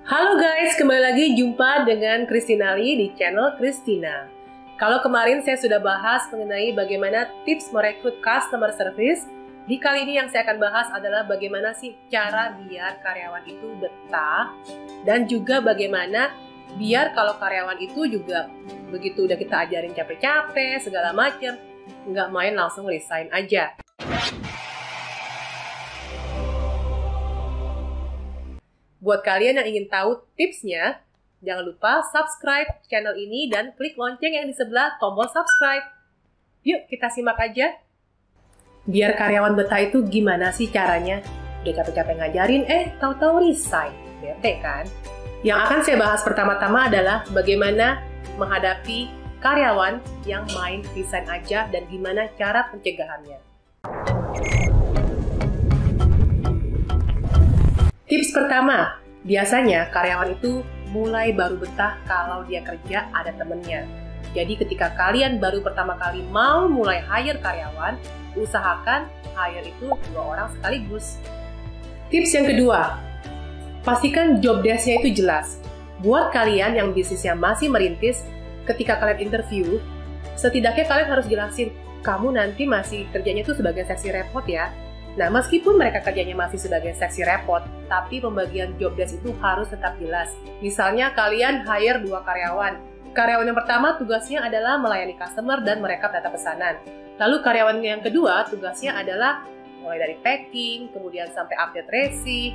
Halo guys, kembali lagi jumpa dengan Christina Lee di channel Christina. Kalau kemarin saya sudah bahas mengenai bagaimana tips merekrut customer service, di kali ini yang saya akan bahas adalah bagaimana sih cara biar karyawan itu betah dan juga bagaimana biar kalau karyawan itu juga begitu udah kita ajarin capek-capek segala macam, nggak main langsung resign aja. Buat kalian yang ingin tahu tipsnya, jangan lupa subscribe channel ini dan klik lonceng yang di sebelah tombol subscribe. Yuk kita simak aja. Biar karyawan betah itu gimana sih caranya? Udah capek-capek ngajarin, tahu-tahu resign. Bete kan? Yang akan saya bahas pertama-tama adalah bagaimana menghadapi karyawan yang main resign aja dan gimana cara pencegahannya. Tips pertama, biasanya karyawan itu mulai baru betah kalau dia kerja ada temennya. Jadi ketika kalian baru pertama kali mau mulai hire karyawan, usahakan hire itu 2 orang sekaligus. Tips yang kedua, pastikan job desk-nya itu jelas. Buat kalian yang bisnisnya masih merintis, ketika kalian interview, setidaknya kalian harus jelasin, kamu nanti masih kerjanya itu sebagai seksi repot ya. Nah, meskipun mereka kerjanya masih sebagai seksi repot, tapi pembagian job desk itu harus tetap jelas. Misalnya kalian hire 2 karyawan. Karyawan yang pertama tugasnya adalah melayani customer dan merekap data pesanan. Lalu karyawan yang kedua tugasnya adalah mulai dari packing, kemudian sampai update resi.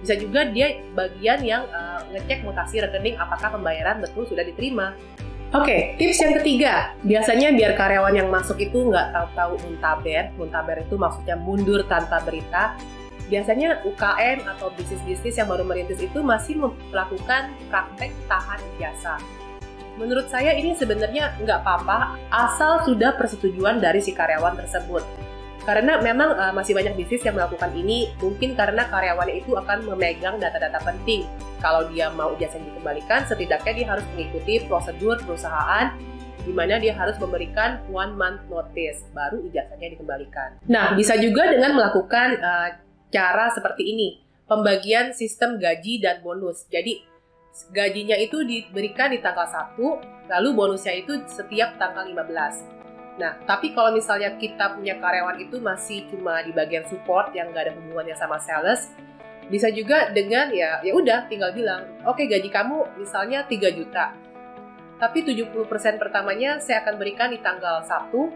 Bisa juga dia bagian yang ngecek mutasi rekening apakah pembayaran betul sudah diterima. Oke, tips yang ketiga, biasanya biar karyawan yang masuk itu nggak tahu-tahu muntaber itu maksudnya mundur tanpa berita. Biasanya UKM atau bisnis-bisnis yang baru merintis itu masih melakukan praktek tahan ijazah. Menurut saya ini sebenarnya nggak apa-apa, asal sudah persetujuan dari si karyawan tersebut. Karena memang masih banyak bisnis yang melakukan ini, mungkin karena karyawannya itu akan memegang data-data penting. Kalau dia mau ijazahnya dikembalikan, setidaknya dia harus mengikuti prosedur perusahaan, di mana dia harus memberikan 1 month notice, baru ijazahnya dikembalikan. Nah, bisa juga dengan melakukan cara seperti ini, pembagian sistem gaji dan bonus. Jadi, gajinya itu diberikan di tanggal 1, lalu bonusnya itu setiap tanggal 15. Nah, tapi kalau misalnya kita punya karyawan itu masih cuma di bagian support yang nggak ada hubungannya sama sales, bisa juga dengan ya udah tinggal bilang, oke, gaji kamu misalnya 3 juta. Tapi 70% pertamanya saya akan berikan di tanggal 1,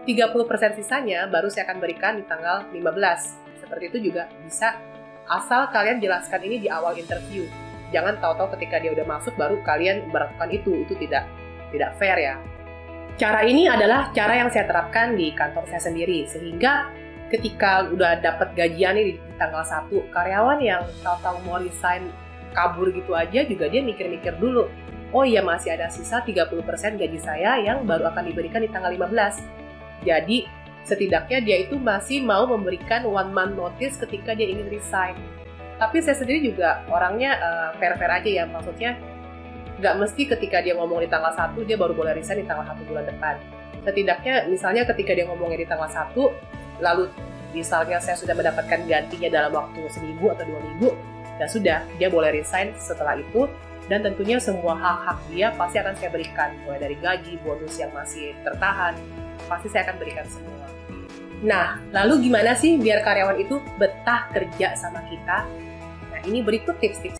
30% sisanya baru saya akan berikan di tanggal 15. Seperti itu juga bisa, asal kalian jelaskan ini di awal interview. Jangan tahu-tahu ketika dia udah masuk baru kalian melakukan itu tidak fair ya. Cara ini adalah cara yang saya terapkan di kantor saya sendiri, sehingga ketika udah dapat gajian nih di tanggal 1, karyawan yang tahu-tahu mau resign kabur gitu aja juga dia mikir-mikir dulu, oh iya masih ada sisa 30% gaji saya yang baru akan diberikan di tanggal 15. Jadi setidaknya dia itu masih mau memberikan 1 month notice ketika dia ingin resign. Tapi saya sendiri juga orangnya fair-fair aja ya, maksudnya nggak mesti ketika dia ngomong di tanggal 1, dia baru boleh resign di tanggal 1 bulan depan. Setidaknya misalnya ketika dia ngomongnya di tanggal 1, lalu misalnya saya sudah mendapatkan gantinya dalam waktu 1 minggu atau 2 minggu, ya sudah, dia boleh resign setelah itu, dan tentunya semua hak-hak dia pasti akan saya berikan, mulai dari gaji, bonus yang masih tertahan, pasti saya akan berikan semua. Nah, lalu gimana sih biar karyawan itu betah kerja sama kita? Nah, ini berikut tips-tips.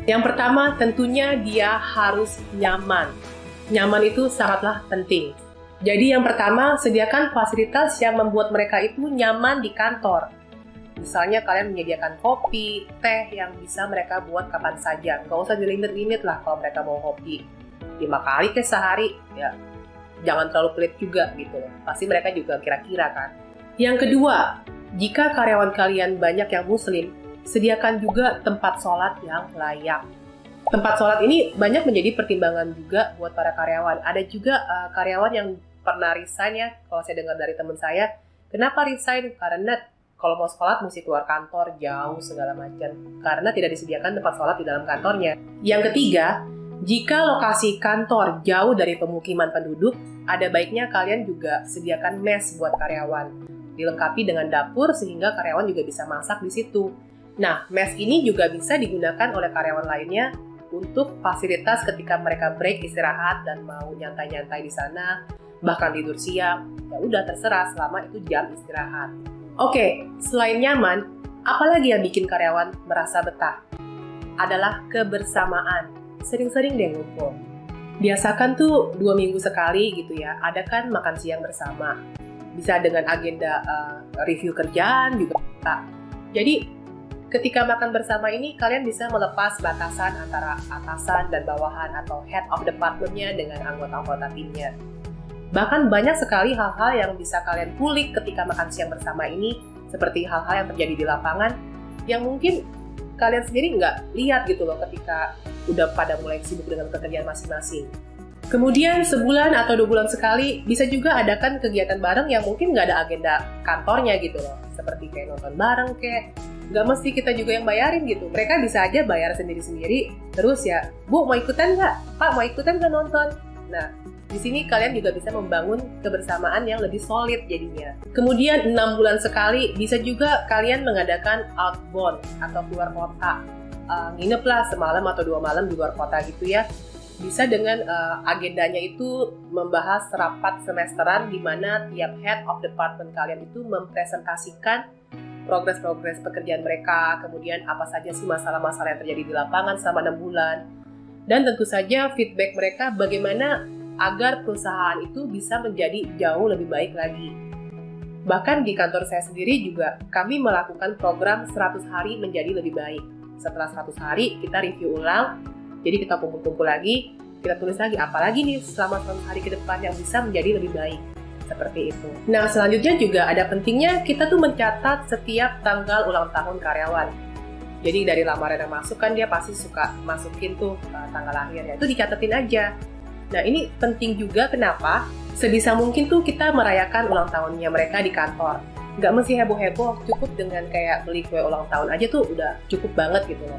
Yang pertama, tentunya dia harus nyaman. Nyaman itu sangatlah penting. Jadi yang pertama, sediakan fasilitas yang membuat mereka itu nyaman di kantor. Misalnya kalian menyediakan kopi, teh yang bisa mereka buat kapan saja. Nggak usah dilimit-limit lah kalau mereka mau kopi 5 kali ke sehari, ya jangan terlalu pelit juga gitu. Pasti mereka juga kira-kira kan. Yang kedua, jika karyawan kalian banyak yang muslim, sediakan juga tempat sholat yang layak. Tempat sholat ini banyak menjadi pertimbangan juga buat para karyawan. Ada juga karyawan yang pernah resign ya, kalau saya dengar dari teman saya. Kenapa resign? Karena kalau mau sholat mesti keluar kantor, jauh segala macam. Karena tidak disediakan tempat sholat di dalam kantornya. Yang ketiga, jika lokasi kantor jauh dari pemukiman penduduk, ada baiknya kalian juga sediakan mes buat karyawan. dilengkapi dengan dapur sehingga karyawan juga bisa masak di situ. Nah, mess ini juga bisa digunakan oleh karyawan lainnya untuk fasilitas ketika mereka break istirahat dan mau nyantai-nyantai di sana, bahkan tidur siang. Ya udah terserah selama itu jam istirahat. Oke, selain nyaman, apalagi yang bikin karyawan merasa betah? Adalah kebersamaan. Sering-sering deh ngumpul. Biasakan tuh 2 minggu sekali gitu ya, adakan makan siang bersama. Bisa dengan agenda review kerjaan juga bisa. Jadi ketika makan bersama ini kalian bisa melepas batasan antara atasan dan bawahan atau head of department-nya dengan anggota-anggota timnya. Bahkan banyak sekali hal-hal yang bisa kalian kulik ketika makan siang bersama ini, seperti hal-hal yang terjadi di lapangan yang mungkin kalian sendiri nggak lihat gitu loh ketika udah pada mulai sibuk dengan pekerjaan masing-masing. Kemudian sebulan atau 2 bulan sekali bisa juga adakan kegiatan bareng yang mungkin nggak ada agenda kantornya gitu loh. Seperti kayak nonton bareng kayak, nggak mesti kita juga yang bayarin gitu. Mereka bisa aja bayar sendiri-sendiri, terus ya, Bu mau ikutan nggak? Pak mau ikutan nggak nonton? Nah, di sini kalian juga bisa membangun kebersamaan yang lebih solid jadinya. Kemudian 6 bulan sekali bisa juga kalian mengadakan outbound atau keluar kota. Ngineplah semalam atau 2 malam di luar kota gitu ya. Bisa dengan agendanya itu membahas rapat semesteran di mana tiap head of department kalian itu mempresentasikan progres-progres pekerjaan mereka, kemudian apa saja sih masalah-masalah yang terjadi di lapangan selama 6 bulan. Dan tentu saja feedback mereka bagaimana agar perusahaan itu bisa menjadi jauh lebih baik lagi. Bahkan di kantor saya sendiri juga kami melakukan program 100 hari menjadi lebih baik. Setelah 100 hari kita review ulang, jadi kita kumpul-kumpul lagi, kita tulis lagi apalagi nih selama 100 hari ke depan yang bisa menjadi lebih baik. Seperti itu. Nah, selanjutnya juga ada pentingnya kita tuh mencatat setiap tanggal ulang tahun karyawan. Jadi dari lamaran yang masuk kan dia pasti suka masukin tuh tanggal lahirnya, itu dicatetin aja. Nah, ini penting juga kenapa? Sebisa mungkin tuh kita merayakan ulang tahunnya mereka di kantor. Nggak mesti heboh-heboh, cukup dengan kayak beli kue ulang tahun aja tuh udah cukup banget gitu loh.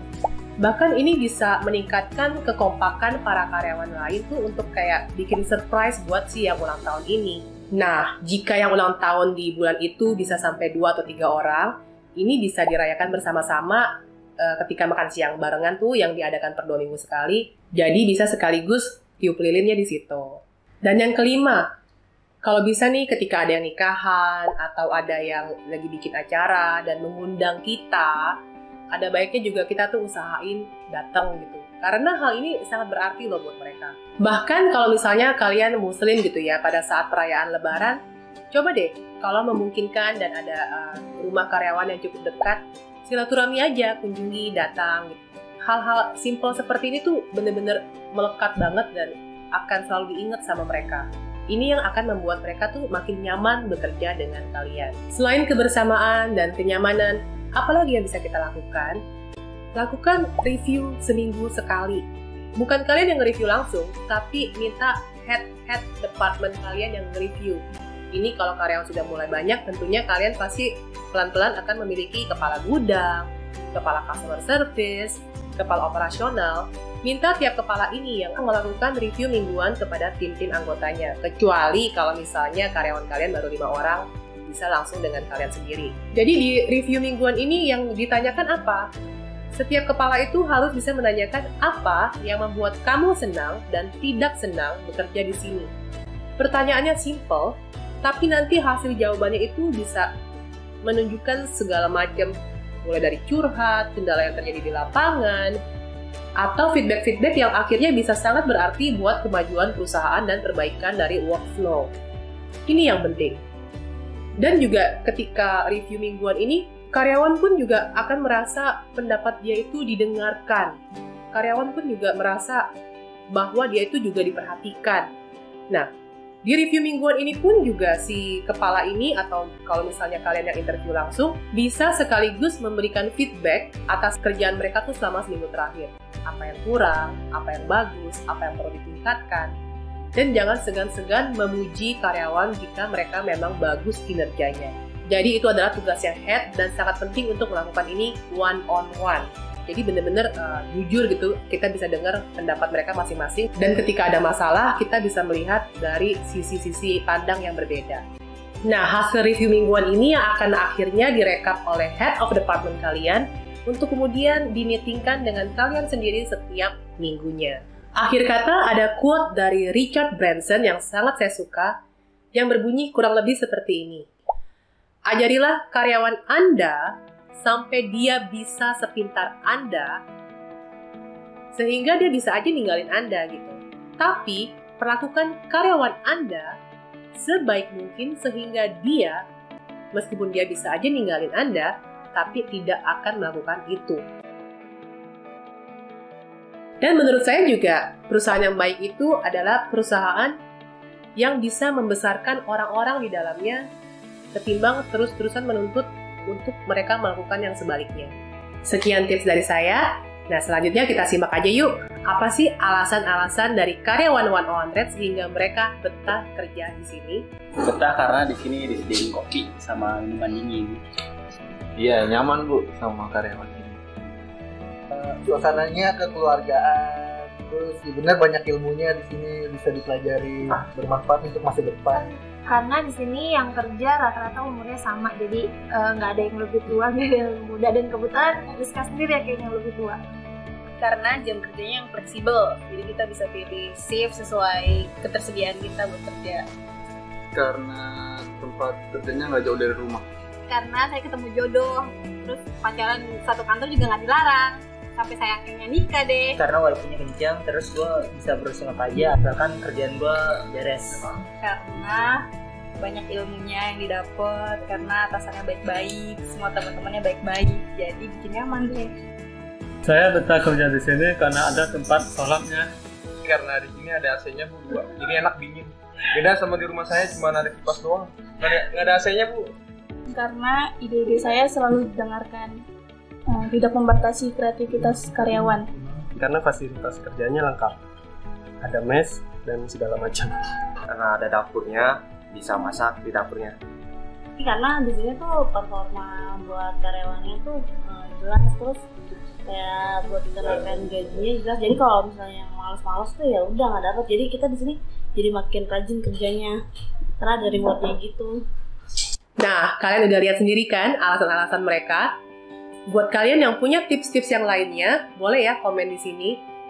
Bahkan ini bisa meningkatkan kekompakan para karyawan lain tuh untuk kayak bikin surprise buat si yang ulang tahun ini. Nah, jika yang ulang tahun di bulan itu bisa sampai 2 atau 3 orang, ini bisa dirayakan bersama-sama ketika makan siang barengan tuh yang diadakan per 2 minggu sekali. Jadi bisa sekaligus tiup lilinnya di situ. Dan yang kelima, kalau bisa nih ketika ada yang nikahan atau ada yang lagi bikin acara dan mengundang kita, ada baiknya juga kita tuh usahain datang gitu. Karena hal ini sangat berarti loh buat mereka. Bahkan kalau misalnya kalian muslim gitu ya, pada saat perayaan lebaran, coba deh kalau memungkinkan dan ada rumah karyawan yang cukup dekat, silaturahmi aja, kunjungi, datang gitu. Hal-hal simpel seperti ini tuh bener-bener melekat banget dan akan selalu diingat sama mereka. Ini yang akan membuat mereka tuh makin nyaman bekerja dengan kalian. Selain kebersamaan dan kenyamanan, apalagi yang bisa kita lakukan? Lakukan review seminggu sekali. Bukan kalian yang nge-review langsung, tapi minta head department kalian yang nge-review. Ini kalau karyawan sudah mulai banyak, tentunya kalian pasti pelan-pelan akan memiliki kepala gudang, kepala customer service, kepala operasional. Minta tiap kepala ini yang melakukan review mingguan kepada tim-tim anggotanya. Kecuali kalau misalnya karyawan kalian baru 5 orang, bisa langsung dengan kalian sendiri. Jadi di review mingguan ini yang ditanyakan apa? Setiap kepala itu harus bisa menanyakan apa yang membuat kamu senang dan tidak senang bekerja di sini. Pertanyaannya simple, tapi nanti hasil jawabannya itu bisa menunjukkan segala macam, mulai dari curhat, kendala yang terjadi di lapangan, atau feedback-feedback yang akhirnya bisa sangat berarti buat kemajuan perusahaan dan perbaikan dari workflow. Ini yang penting. Dan juga ketika review mingguan ini, karyawan pun juga akan merasa pendapat dia itu didengarkan. Karyawan pun juga merasa bahwa dia itu juga diperhatikan. Nah, di review mingguan ini pun juga si kepala ini atau kalau misalnya kalian yang interview langsung, bisa sekaligus memberikan feedback atas kerjaan mereka tuh selama seminggu terakhir. Apa yang kurang, apa yang bagus, apa yang perlu ditingkatkan. Dan jangan segan-segan memuji karyawan jika mereka memang bagus kinerjanya. Jadi itu adalah tugasnya head dan sangat penting untuk melakukan ini one-on-one. Jadi benar-benar jujur gitu, kita bisa dengar pendapat mereka masing-masing. Dan ketika ada masalah, kita bisa melihat dari sisi-sisi pandang yang berbeda. Nah, hasil review mingguan ini yang akan akhirnya direkap oleh head of department kalian untuk kemudian dimeetingkan dengan kalian sendiri setiap minggunya. Akhir kata, ada quote dari Richard Branson yang sangat saya suka, yang berbunyi kurang lebih seperti ini. Ajarilah karyawan Anda sampai dia bisa sepintar Anda, sehingga dia bisa aja ninggalin Anda gitu. Tapi, perlakukan karyawan Anda sebaik mungkin sehingga dia, meskipun dia bisa aja ninggalin Anda, tapi tidak akan melakukan itu. Dan menurut saya juga, perusahaan yang baik itu adalah perusahaan yang bisa membesarkan orang-orang di dalamnya ketimbang terus-terusan menuntut untuk mereka melakukan yang sebaliknya. Sekian tips dari saya. Nah, selanjutnya kita simak aja yuk. Apa sih alasan-alasan dari karyawan 101 sehingga mereka betah kerja di sini? Betah karena di sini disediain kopi sama minuman dingin. Iya, nyaman Bu sama karyawan ini. Suasananya kekeluargaan, terus benar banyak ilmunya di sini bisa dipelajari, bermanfaat untuk masa depan. Karena di sini yang kerja rata-rata umurnya sama, jadi nggak ada yang lebih tua, nggak ada yang muda, dan kebetulan Rizka sendiri yang lebih tua. Karena jam kerjanya yang fleksibel, jadi kita bisa pilih shift sesuai ketersediaan kita buat kerja. Karena tempat kerjanya nggak jauh dari rumah. Karena saya ketemu jodoh, terus pacaran satu kantor juga nggak dilarang, sampai saya akhirnya nikah deh. Karena wifi-nya kencang, terus gue bisa berusaha apa aja, asalkan kerjaan gue beres. Karena banyak ilmunya yang didapat, karena atasannya baik-baik, semua teman-temannya baik-baik, jadi bikin nyaman deh. Saya betah kerja di sini karena ada tempat sholatnya. Karena di sini ada AC-nya Bu, jadi enak dingin. Beda sama di rumah saya cuma ada kipas doang. Nggak ada AC-nya Bu. Karena ide-ide saya selalu didengarkan, tidak membatasi kreativitas karyawan. Karena fasilitas kerjanya lengkap. Ada mes dan segala macam. Karena ada dapurnya, bisa masak di dapurnya. Karena di sini tuh performa buat karyawannya tuh jelas, terus kayak buat kenaikan gajinya jelas. Jadi kalau misalnya yang malas-malas tuh ya udah nggak dapat. Jadi kita di sini jadi makin rajin kerjanya karena ada rewardnya gitu. Nah, kalian udah lihat sendiri kan alasan-alasan mereka. Buat kalian yang punya tips-tips yang lainnya, boleh ya komen di sini.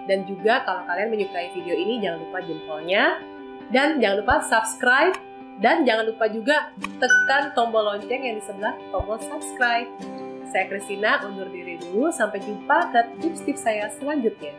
Dan juga kalau kalian menyukai video ini, jangan lupa jempolnya. Dan jangan lupa subscribe. Dan jangan lupa juga tekan tombol lonceng yang di sebelah tombol subscribe. Saya Christina, undur diri dulu. Sampai jumpa ke tips-tips saya selanjutnya.